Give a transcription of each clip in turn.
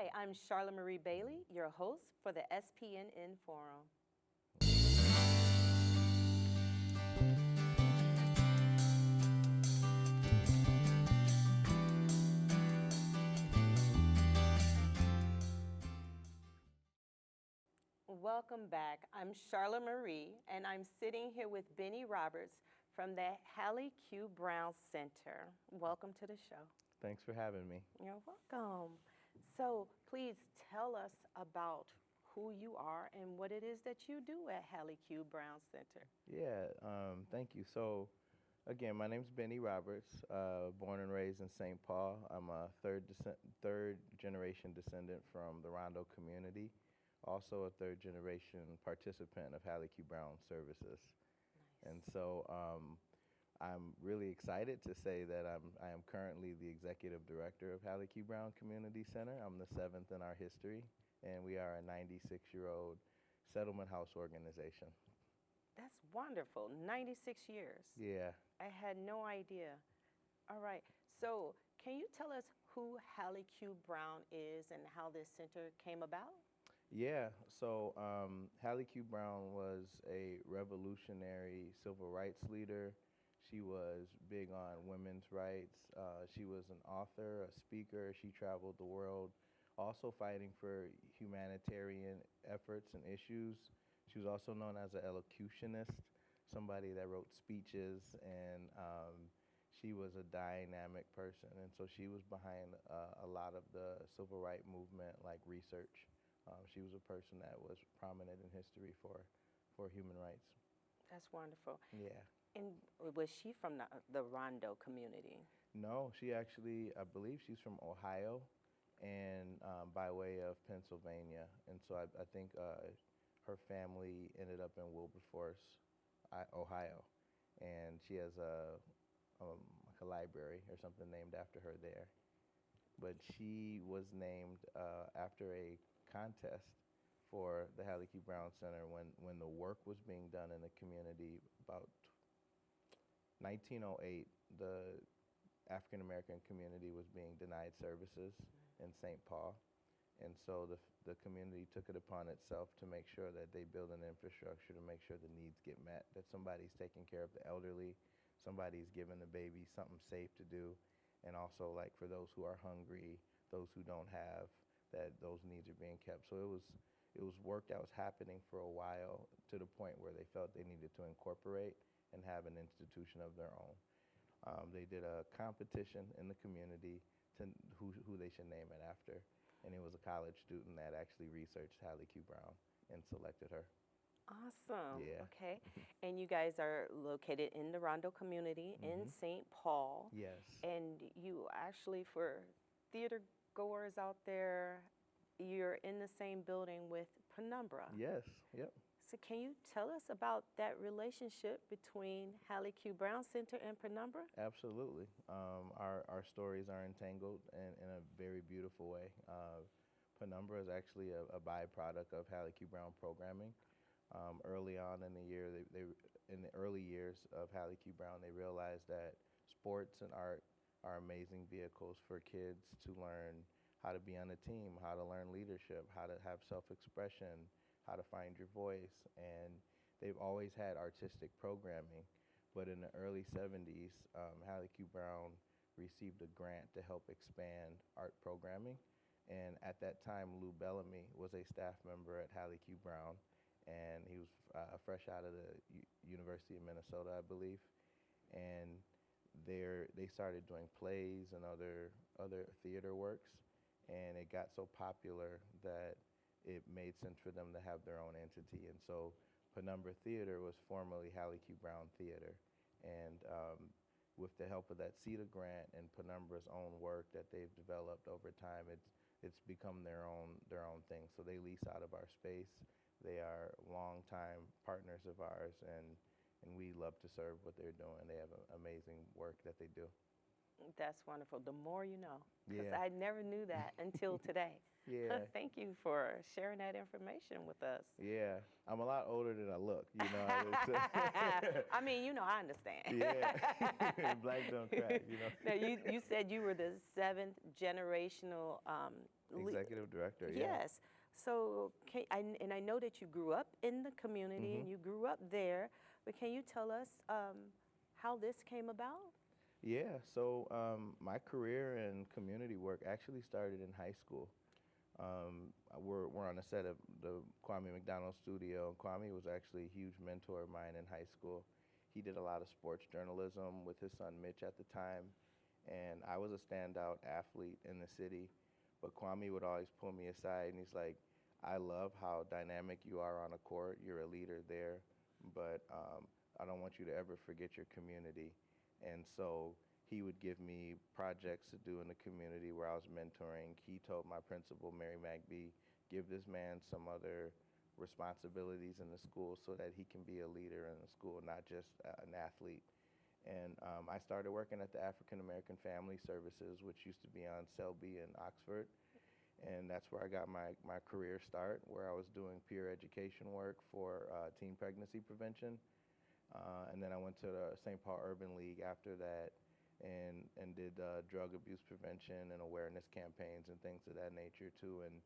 Hi, I'm Charla Marie Bailey, your host for the SPNN Forum. Welcome back. I'm Charla Marie, and I'm sitting here with Benny Roberts from the Hallie Q Center. Welcome to the show. Thanks for having me. You're welcome. So please tell us about who you are and what it is that you do at Hallie Q Center. Yeah, thank you. So, again, my name's Benny Roberts, born and raised in St. Paul. I'm a third generation descendant from the Rondo community, also a third generation participant of Hallie Q Brown services. Nice. And so I'm really excited to say that I am currently the executive director of Hallie Q Brown Community Center. I'm the 7th in our history, and we are a 96-year-old settlement house organization. That's wonderful. 96 years. Yeah. I had no idea. All right. So can you tell us who Hallie Q Brown is and how this center came about? Yeah, so Hallie Q Brown was a revolutionary civil rights leader. She was big on women's rights. She was an author, a speaker. She traveled the world also fighting for humanitarian efforts and issues. She was also known as an elocutionist, somebody that wrote speeches, and she was a dynamic person. And so she was behind a lot of the civil rights movement, like research. She was a person that was prominent in history for human rights. That's wonderful. Yeah. And was she from the Rondo community? No, she actually, I believe she's from Ohio and by way of Pennsylvania. And so I think her family ended up in Wilberforce, Ohio. And she has like a library or something named after her there. But she was named after a contest for the Hallie Q Brown Center when the work was being done in the community. About 1908, the African American community was being denied services in St. Paul, and so the community took it upon itself to make sure that they build an infrastructure to make sure the needs get met, that somebody's taking care of the elderly, somebody's giving the baby something safe to do, and also like for those who are hungry, those who don't have, that those needs are being kept. So it was work that was happening for a while to the point where they felt they needed to incorporate and have an institution of their own. They did a competition in the community to who they should name it after, and it was a college student that actually researched Hallie Q Brown and selected her. Awesome. Yeah. Okay. And you guys are located in the Rondo community in St. Paul. Yes. And you actually, for theater goers out there, you're in the same building with Penumbra. Yes. Yep. So can you tell us about that relationship between Hallie Q Brown Center and Penumbra? Absolutely. Our stories are entangled in a very beautiful way. Penumbra is actually a byproduct of Hallie Q Brown programming. Early on in the year, in the early years of Hallie Q Brown, they realized that sports and art are amazing vehicles for kids to learn how to be on a team, how to learn leadership, how to have self-expression, how to find your voice. And they've always had artistic programming, but in the early 70s, Hallie Q Brown received a grant to help expand art programming. And at that time, Lou Bellamy was a staff member at Hallie Q Brown, and he was fresh out of the University of Minnesota, I believe. And they started doing plays and other theater works, and it got so popular that it made sense for them to have their own entity. And so Penumbra Theater was formerly Hallie Q Brown Theater. And with the help of that CETA grant and Penumbra's own work that they've developed over time, it's become their own thing. So they lease out of our space. They are longtime partners of ours, and we love to serve what they're doing. They have amazing work that they do. That's wonderful. The more you know, because Yeah. I never knew that until today. Yeah. Thank you for sharing that information with us. Yeah, I'm a lot older than I look, you know. I mean, you know, I understand. Yeah, black don't crack, you know. Now, you said you were the 7th generational executive director, yeah. Yes. So, and I know that you grew up in the community Hmm. and you grew up there, but can you tell us how this came about? Yeah, so my career in community work actually started in high school. We're on the set of the Kwame McDonald studio, and Kwame was actually a huge mentor of mine in high school. He did a lot of sports journalism with his son Mitch at the time, and I was a standout athlete in the city. But Kwame would always pull me aside, and he's like, "I love how dynamic you are on a court. You're a leader there, but I don't want you to ever forget your community." And so he would give me projects to do in the community where I was mentoring. He told my principal, Mary McBee, give this man some other responsibilities in the school so that he can be a leader in the school, not just an athlete. And I started working at the African American Family Services, which used to be on Selby in Oxford. And that's where I got my career start, where I was doing peer education work for teen pregnancy prevention. And then I went to the St. Paul Urban League after that and did drug abuse prevention and awareness campaigns and things of that nature too. And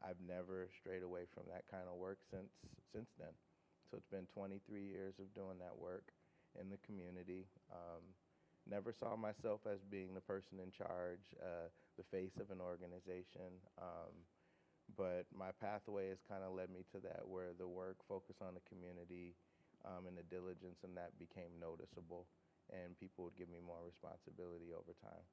I've never strayed away from that kind of work since then. So it's been 23 years of doing that work in the community. Never saw myself as being the person in charge, the face of an organization. But my pathway has kind of led me to that, where the work focused on the community and the diligence, and that became noticeable, and people would give me more responsibility over time.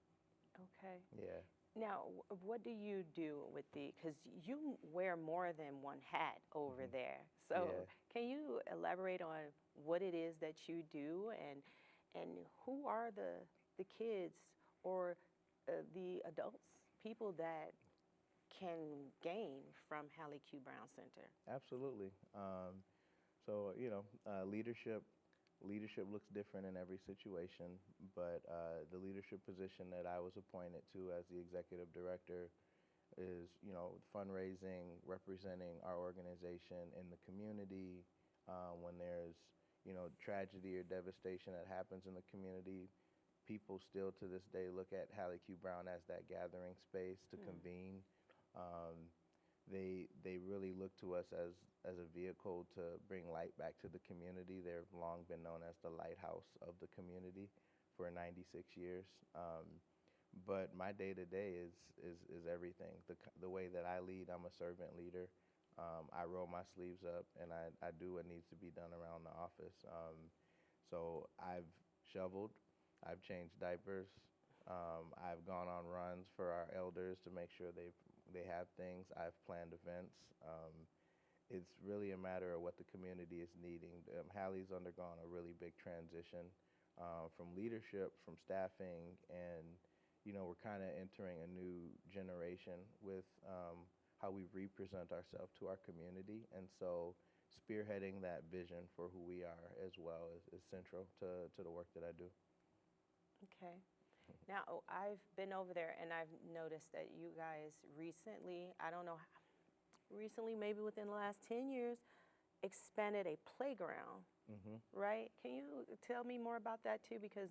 Okay. Yeah. Now, what do you do with because you wear more than one hat over Hmm. there. So, Yeah. can you elaborate on what it is that you do and who are the kids or the adults, people that can gain from Hallie Q Brown Center? Absolutely. So leadership looks different in every situation, but the leadership position that I was appointed to as the executive director is, fundraising, representing our organization in the community. When there's, tragedy or devastation that happens in the community, people still to this day look at Hallie Q Brown as that gathering space to convene. Um, they really look to us as a vehicle to bring light back to the community. They've long been known as the lighthouse of the community for 96 years. But my day to day is everything. The way that I lead, I'm a servant leader. I roll my sleeves up and I do what needs to be done around the office. So I've shoveled, I've changed diapers, I've gone on runs for our elders to make sure they have things. I've planned events. It's really a matter of what the community is needing. Hallie's undergone a really big transition from leadership, from staffing, and we're kind of entering a new generation with how we represent ourselves to our community. And so spearheading that vision for who we are as well is central to the work that I do. Okay. Now, I've been over there and I've noticed that you guys recently, I don't know, recently, maybe within the last 10 years, expanded a playground, Hmm. right? Can you tell me more about that too? Because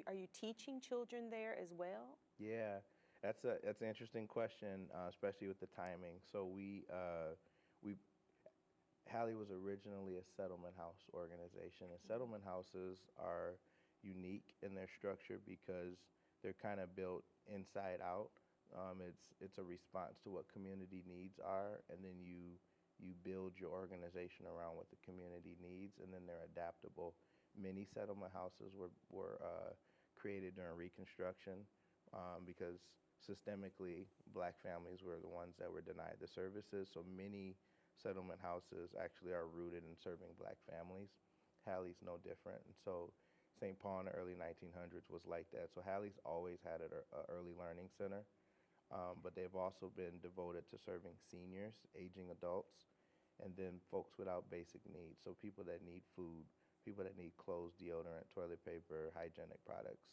are you teaching children there as well? Yeah, that's an interesting question, especially with the timing. So we Hallie was originally a settlement house organization, and settlement houses are unique in their structure because they're kind of built inside out. It's a response to what community needs are, and then you build your organization around what the community needs, and then they're adaptable. Many settlement houses were created during Reconstruction because systemically black families were the ones that were denied the services. So many settlement houses actually are rooted in serving black families. Hallie's no different. And so St. Paul in the early 1900s was like that. So Hallie's always had an early learning center, but they've also been devoted to serving seniors, aging adults, and then folks without basic needs. So people that need food, people that need clothes, deodorant, toilet paper, hygienic products,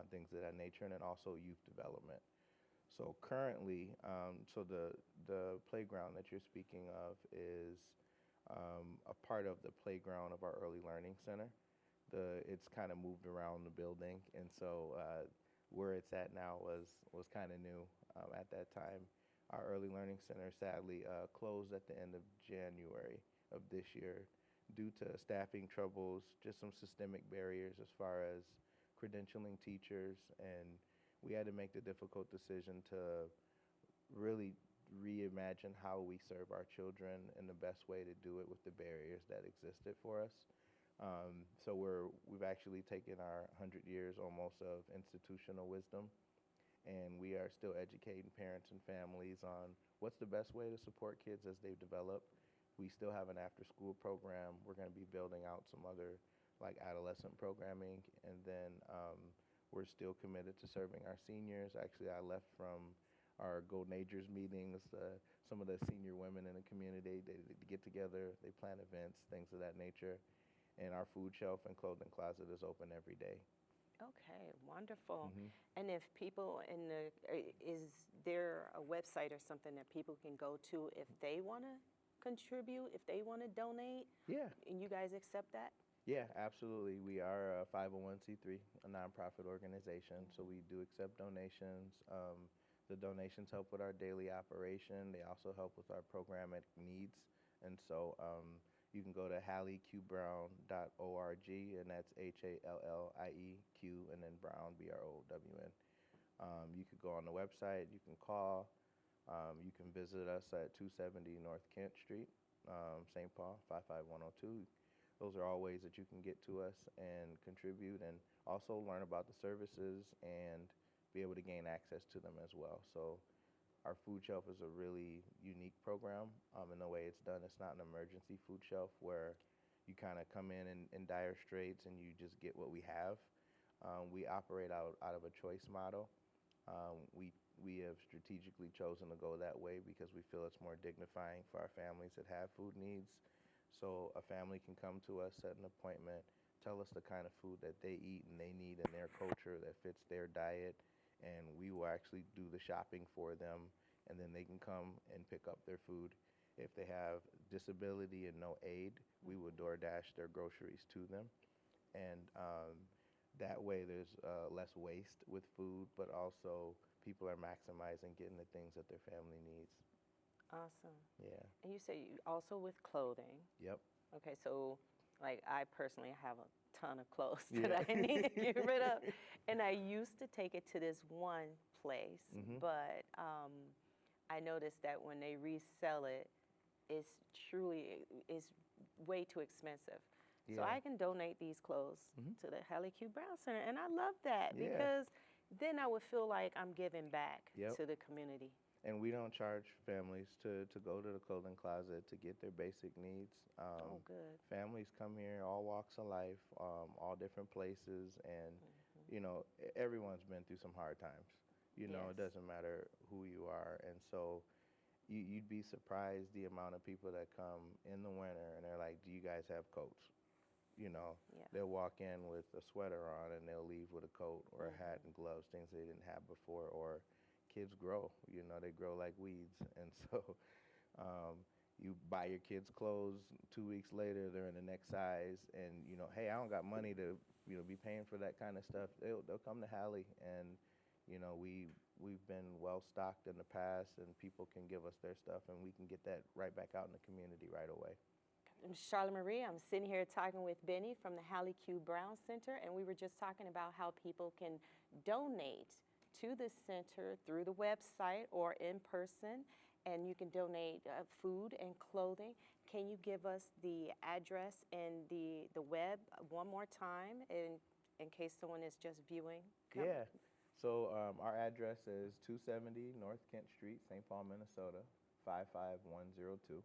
things of that nature, and then also youth development. So currently, the playground that you're speaking of is a part of the playground of our early learning center. It's kind of moved around the building, and so where it's at now was kind of new at that time. Our early learning center sadly closed at the end of January of this year due to staffing troubles, just some systemic barriers as far as credentialing teachers, and we had to make the difficult decision to really reimagine how we serve our children and the best way to do it with the barriers that existed for us. So we've actually taken our 100 years almost of institutional wisdom, and we are still educating parents and families on what's the best way to support kids as they develop. We still have an after-school program. We're going to be building out some other like adolescent programming, and then we're still committed to serving our seniors. Actually, I left from our Golden Agers meetings. Some of the senior women in the community, they get together, they plan events, things of that nature. And our food shelf and clothing closet is open every day. Okay, wonderful. Mhm. And if people is there a website or something that people can go to if they want to contribute, if they want to donate? Yeah. And you guys accept that? Yeah, absolutely. We are a 501c3, a nonprofit organization, so we do accept donations. The donations help with our daily operation. They also help with our programmatic needs. And so you can go to HallieQBrown.org, and that's HALLIEQ, and then Brown, BROWN. You could go on the website, you can call, you can visit us at 270 North Kent Street, St. Paul, 55102. Those are all ways that you can get to us and contribute, and also learn about the services and be able to gain access to them as well. So our food shelf is a really unique program in the way it's done. It's not an emergency food shelf where you kind of come in dire straits and you just get what we have. We operate out of a choice model. We have strategically chosen to go that way because we feel it's more dignifying for our families that have food needs. So a family can come to us, set an appointment, tell us the kind of food that they eat and they need in their culture that fits their diet, and we will actually do the shopping for them, and then they can come and pick up their food. If they have disability and no aid, we will DoorDash their groceries to them. And that way there's less waste with food, but also people are maximizing getting the things that their family needs. Awesome. Yeah. And you say you also with clothing. Yep. Okay, so like I personally have a ton of clothes Yeah. that I need to get rid of. And I used to take it to this one place, but I noticed that when they resell it, it's way too expensive. So I can donate these clothes to the Hallie Q Brown Center, and I love that because then I would feel like I'm giving back to the community. And we don't charge families to go to the clothing closet to get their basic needs. Oh, good. Families come here, all walks of life, all different places, and you know, everyone's been through some hard times. You know, it doesn't matter who you are, and so you'd be surprised the amount of people that come in the winter and they're like, "Do you guys have coats?" You know, they'll walk in with a sweater on and they'll leave with a coat or a hat and gloves, things they didn't have before. Or kids grow, you know, they grow like weeds, and so you buy your kids clothes, 2 weeks later they're in the next size, and you know, hey, I don't got money to, you know, be paying for that kind of stuff. They'll come to Hallie, and you know, we've been well stocked in the past, and people can give us their stuff, and we can get that right back out in the community right away. I'm Charla Marie. I'm sitting here talking with Benny from the Hallie Q Brown Center, and we were just talking about how people can donate to the center through the website or in person, and you can donate food and clothing. Can you give us the address and the web one more time in case someone is just viewing? Yeah. So our address is 270 North Kent Street, St. Paul, Minnesota, 55102.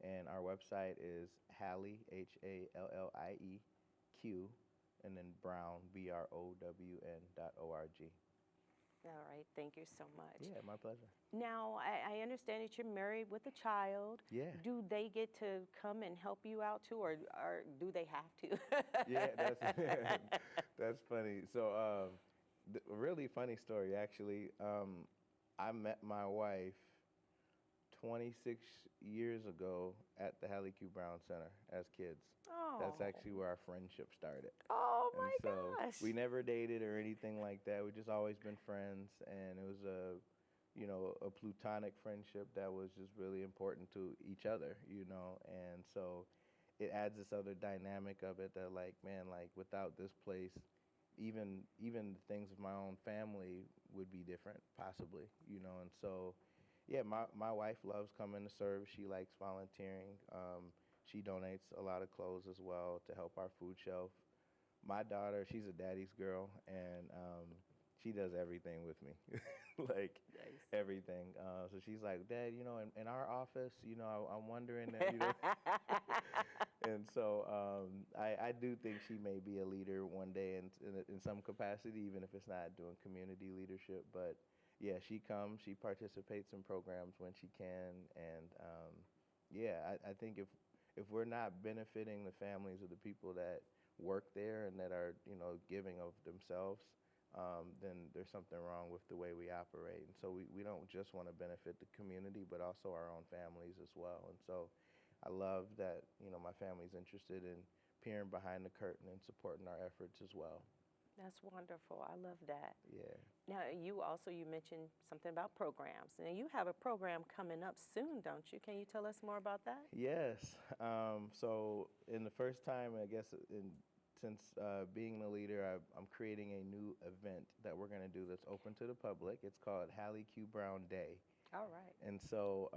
And our website is Hallie, HALLIEQ, and then Brown, BROWN.org. All right, thank you so much. Yeah, my pleasure. Now, I understand that you're married with a child. Yeah. Do they get to come and help you out too, or do they have to? Yeah, that's funny. So, a really funny story, actually. I met my wife 26 years ago at the Hallie Q Brown Center as kids. Oh. That's actually where our friendship started. Oh And my so gosh. we never dated or anything like that. We just always been friends, and it was a plutonic friendship that was just really important to each other, and so it adds this other dynamic of it that, like, man, like, without this place, even the things of my own family would be different, possibly, and so, yeah, my wife loves coming to serve. She likes volunteering. She donates a lot of clothes as well to help our food shelf. My daughter, she's a daddy's girl, and she does everything with me, like Nice. everything. So she's like, Dad, in our office, I'm wondering that. And so I do think she may be a leader one day in some capacity, even if it's not doing community leadership. But yeah, she comes, she participates in programs when she can, and yeah, I think if we're not benefiting the families of the people that work there and that are giving of themselves, then there's something wrong with the way we operate. And so we don't just want to benefit the community, but also our own families as well. And so I love that my family's interested in peering behind the curtain and supporting our efforts as well. That's wonderful. I love that. Yeah. Now, you mentioned something about programs. Now, you have a program coming up soon, don't you? Can you tell us more about that? Yes. So in the first time, I guess, since being the leader, I'm creating a new event that we're going to do that's open to the public. It's called Hallie Q Brown Day. All right. And so,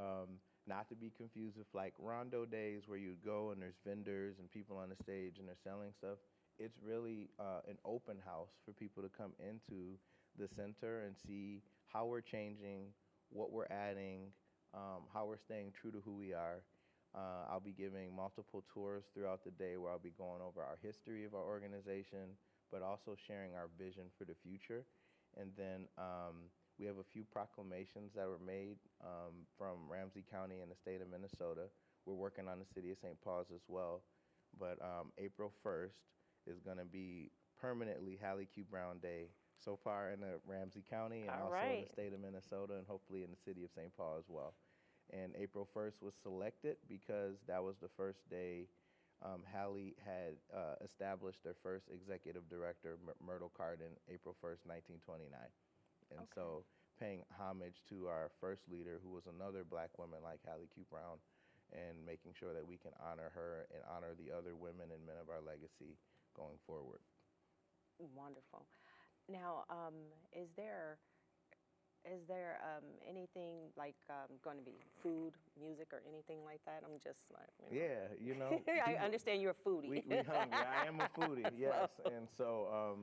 not to be confused with like Rondo Days where you go and there's vendors and people on the stage and they're selling stuff. It's really an open house for people to come into the center and see how we're changing, what we're adding, how we're staying true to who we are. I'll be giving multiple tours throughout the day where I'll be going over our history of our organization, but also sharing our vision for the future. And then we have a few proclamations that were made from Ramsey County in the state of Minnesota. We're working on the city of St. Paul's as well. But April 1st is going to be permanently Hallie Q Brown Day so far in the Ramsey County and All also in right. the state of Minnesota and hopefully in the city of St. Paul as well. And April 1st was selected because that was the first day Hallie had established their first executive director, Myrtle Carden, April 1st, 1929. And Okay. so paying homage to our first leader, who was another black woman like Hallie Q Brown, and making sure that we can honor her and honor the other women and men of our legacy going forward. Wonderful. Now, is there anything like going to be food, music, or anything like that? I'm just like, Yeah, I understand you're a foodie. we hungry. I am a foodie, yes. So- And so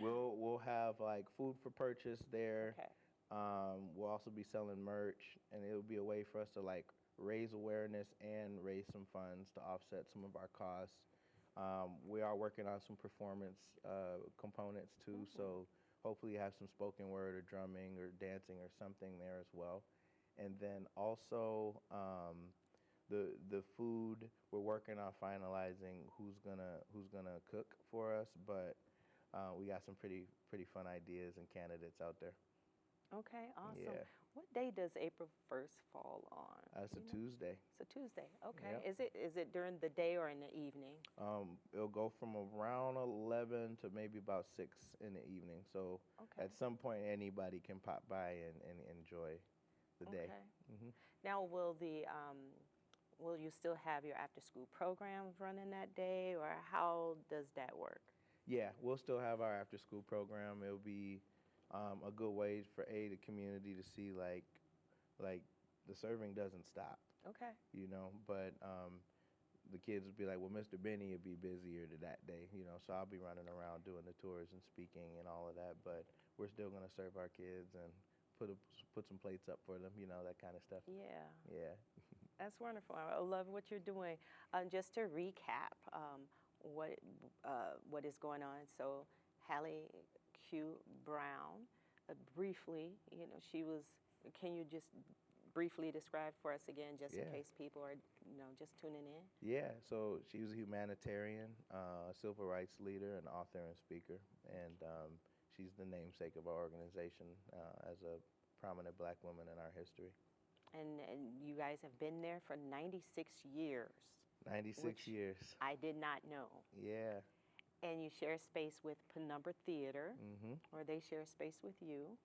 we'll have like food for purchase there. Okay. We'll also be selling merch, and it'll be a way for us to like raise awareness and raise some funds to offset some of our costs. We are working on some performance components too, so hopefully have some spoken word or drumming or dancing or something there as well. And then also the food, we're working on finalizing who's gonna cook for us, but we got some pretty fun ideas and candidates out there. Okay, awesome. Yeah. What day does April 1st fall on? It's a Do you know? Tuesday. It's a Tuesday. Okay. Yep. Is it during the day or in the evening? It'll go from around 11 to maybe about 6 in the evening. So Okay. at some point, anybody can pop by and enjoy the day. Okay. Hmm. Now, will you still have your after-school programs running that day, or how does that work? Yeah, we'll still have our after-school program. It'll be a good way for the community to see like the serving doesn't stop, Okay. But the kids would be like, well, Mr. Benny would be busier that day, so I'll be running around doing the tours and speaking and all of that, but we're still going to serve our kids and put some plates up for them, that kind of stuff. Yeah. Yeah. That's wonderful. I love what you're doing. Just to recap, what is going on? So, Hallie Q Brown, briefly, she was. Can you just briefly describe for us again, just in Yeah. case people are, just tuning in? Yeah, so she was a humanitarian, civil rights leader, an author and speaker, and she's the namesake of our organization as a prominent black woman in our history. And you guys have been there for 96 years. 96 which years. I did not know. Yeah. And you share space with Penumbra Theater, or they share space with you.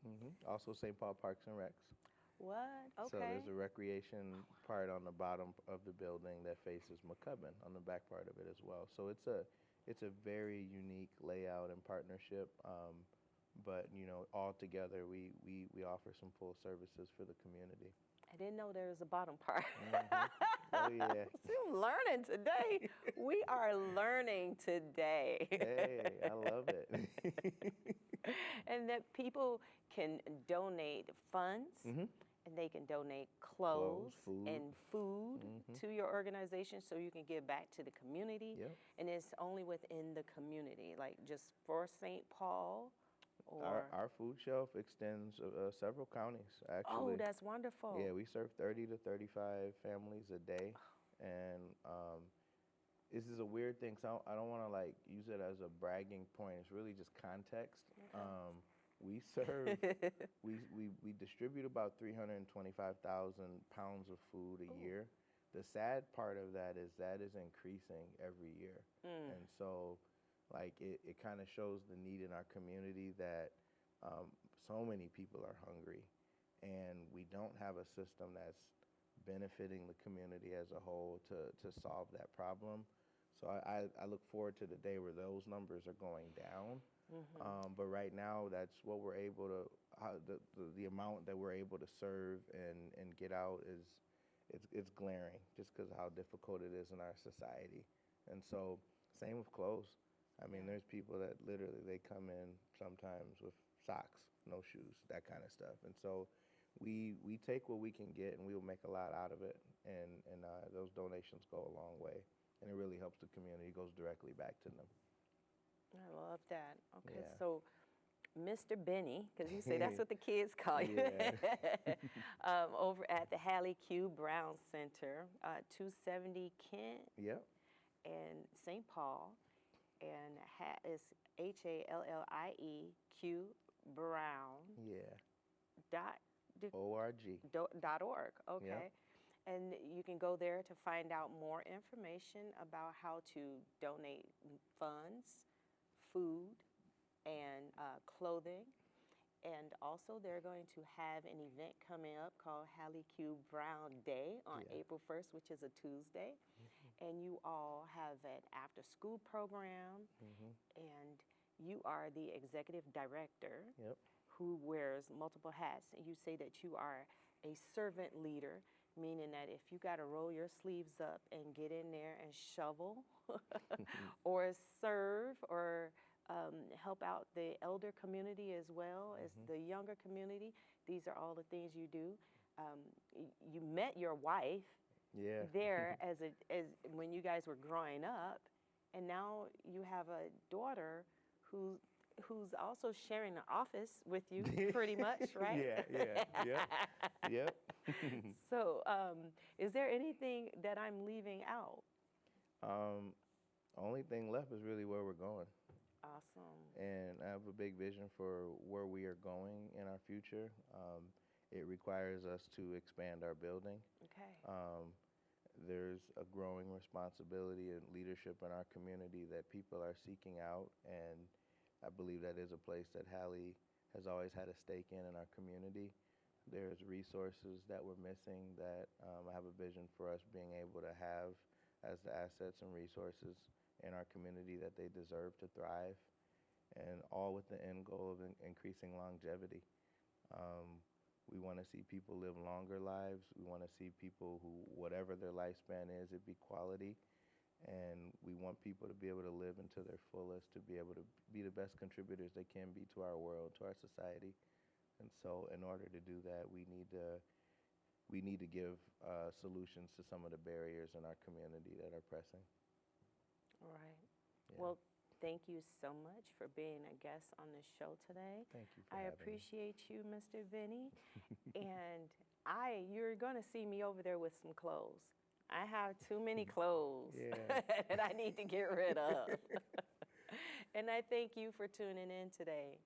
Also St. Paul Parks and Recs. What? Okay. So there's a recreation part on the bottom of the building that faces McCubbin on the back part of it as well. So it's a very unique layout and partnership. But all together we offer some full services for the community. I didn't know there was a bottom part. Oh yeah. See, I'm learning today. We are learning today. Hey, I love it. And that people can donate funds, and they can donate clothes food. and food to your organization so you can give back to the community. Yep. And it's only within the community, like just for St. Paul. Or Our food shelf extends several counties, actually. Oh, that's wonderful. Yeah, we serve 30 to 35 families a day. And this is a weird thing, so I don't want to use it as a bragging point. It's really just context. Okay. We serve, we distribute about 325,000 pounds of food a year. The sad part of that is increasing every year. And so it kind of shows the need in our community that so many people are hungry, and we don't have a system that's benefiting the community as a whole to solve that problem. So I look forward to the day where those numbers are going down. But right now, that's what we're able to, the amount that we're able to serve and get out it's glaring, just because of how difficult it is in our society. And so same with clothes. I mean, there's people that literally, they come in sometimes with socks, no shoes, that kind of stuff. And so we take what we can get, and we'll make a lot out of it. And those donations go a long way. And it really helps the community. It goes directly back to them. I love that. Okay, Yeah. so Mr. Benny, because you say that's what the kids call you, over at the Hallie Q Brown Center, 270 Kent and St. Paul. And it's HALLIE Q Brown. .org. Okay. Yep. And you can go there to find out more information about how to donate funds, food, and clothing. And also, they're going to have an event coming up called Hallie Q Brown Day on April 1st, which is a Tuesday. And you all have an after-school program, and you are the executive director who wears multiple hats. And you say that you are a servant leader, meaning that if you got to roll your sleeves up and get in there and shovel or serve or help out the elder community as well as the younger community, these are all the things you do. You met your wife there as when you guys were growing up, and now you have a daughter who's also sharing the office with you, pretty much, right? Yep. So, is there anything that I'm leaving out? Only thing left is really where we're going. Awesome. And I have a big vision for where we are going in our future. It requires us to expand our building. Okay. There's a growing responsibility and leadership in our community that people are seeking out, and I believe that is a place that Hallie has always had a stake in our community. There's resources that we're missing that I have a vision for us being able to have as the assets and resources in our community that they deserve to thrive, and all with the end goal of increasing longevity. We want to see people live longer lives. We want to see people who, whatever their lifespan is, it be quality. And we want people to be able to live into their fullest, to be able to be the best contributors they can be to our world, to our society. And so in order to do that, we need to give solutions to some of the barriers in our community that are pressing. All right. Yeah. Well, thank you so much for being a guest on the show today. Thank you for having me. I appreciate you, Mr. Benny. And you're going to see me over there with some clothes. I have too many clothes that I need to get rid of. And I thank you for tuning in today.